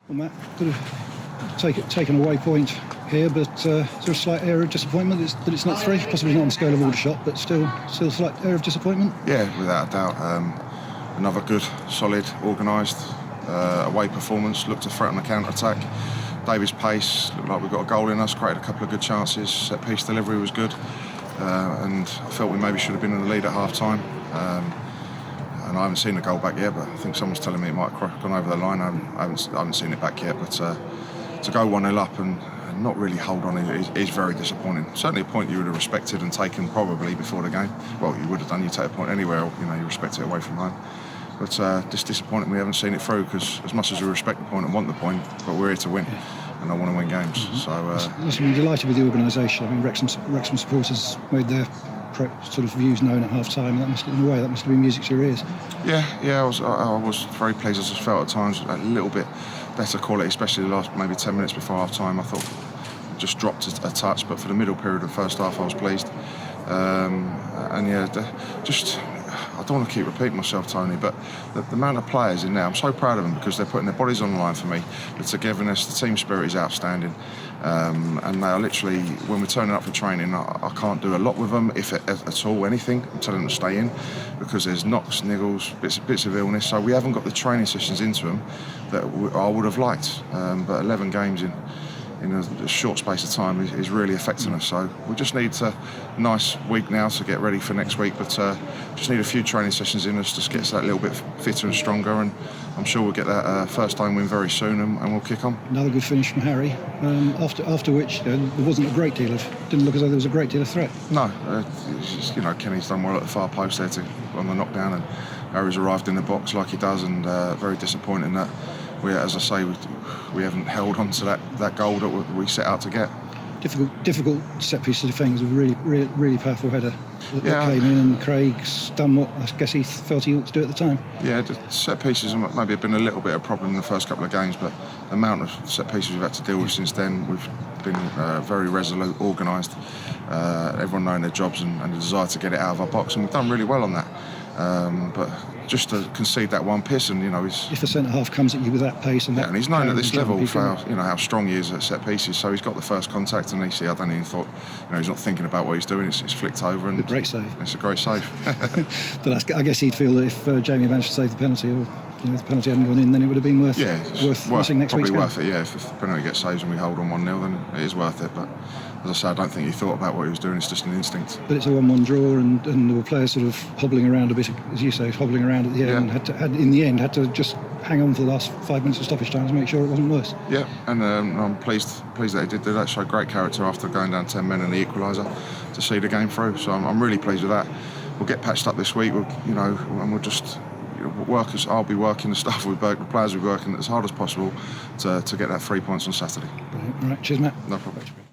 Well, Matt, could have taken away point here, but is there a slight air of disappointment that it's not three? Possibly not on the scale of Aldershot, but still a slight air of disappointment? Yeah, without a doubt. Another good, solid, organised away performance. Looked to threaten the counter-attack. David's pace, looked like we got a goal in us, created a couple of good chances. Set-piece delivery was good. And I felt we maybe should have been in the lead at half-time. And I haven't seen the goal back yet, but I think someone's telling me it might have gone over the line. I haven't seen it back yet, but to go 1-0 up and not really hold on is very disappointing. Certainly a point you would have respected and taken probably before the game. Well, you would have done. You take a point anywhere, you respect it away from home. But just disappointing we haven't seen it through, because as much as we respect the point and want the point, but we're here to win, and I want to win games. Mm-hmm. So must have been delighted with the organisation. I mean, Wrexham supporters made their sort of views known at half-time. That must have been music to your ears. Yeah, I was very pleased. I just felt at times a little bit better quality, especially the last maybe 10 minutes before half-time. I thought it just dropped a touch, but for the middle period of the first half, I was pleased. I don't want to keep repeating myself, Tony, but the amount of players in there, I'm so proud of them, because they're putting their bodies on the line for me. The togetherness, the team spirit is outstanding. And they are literally, when we're turning up for training, I can't do a lot with them, if at all, anything. I'm telling them to stay in, because there's knocks, niggles, bits of illness. So we haven't got the training sessions into them that I would have liked. But 11 games in a short space of time is really affecting us. So we just need a nice week now to get ready for next week, but just need a few training sessions in us to get us that little bit fitter and stronger, and I'm sure we'll get that first time win very soon, and we'll kick on. Another good finish from Harry, after which there wasn't didn't look as though there was a great deal of threat. No, Kenny's done well at the far post there on the knockdown, and Harry's arrived in the box like he does, and very disappointing that as I say, we haven't held on to that goal that we set out to get. Difficult set piece to defend. It was a really powerful header that came in, and Craig's done what I guess he felt he ought to do at the time. Yeah, the set pieces maybe have been a little bit of a problem in the first couple of games, but the amount of set pieces we've had to deal with since then, we've been very resolute, organised, everyone knowing their jobs and the desire to get it out of our box, and we've done really well on that. But just to concede that one piss, and if the centre half comes at you with that pace and and he's known at this level for how strong he is at set pieces, so he's got the first contact, and I don't even thought he's not thinking about what he's doing. It's flicked over, and great save. It's a great save. But I guess he'd feel that if Jamie managed to save the penalty, or if the penalty hadn't gone in, then it would have been worth missing next week's game. Probably worth it. Yeah, if the penalty gets saved and we hold on 1-0, then it is worth it. But as I say, I don't think he thought about what he was doing. It's just an instinct. But it's a 1-1 draw, and there were players sort of hobbling around a bit, as you say, hobbling around at the end. And had to just hang on for the last 5 minutes of stoppage time to make sure it wasn't worse. Yeah, and I'm pleased that he did do that. Showed great character after going down 10 men and the equaliser to see the game through. So I'm really pleased with that. We'll get patched up this week, and we'll just I'll be working, the staff will be working, the players will be working as hard as possible to get that 3 points on Saturday. Brilliant. All right, cheers, Matt. No problem.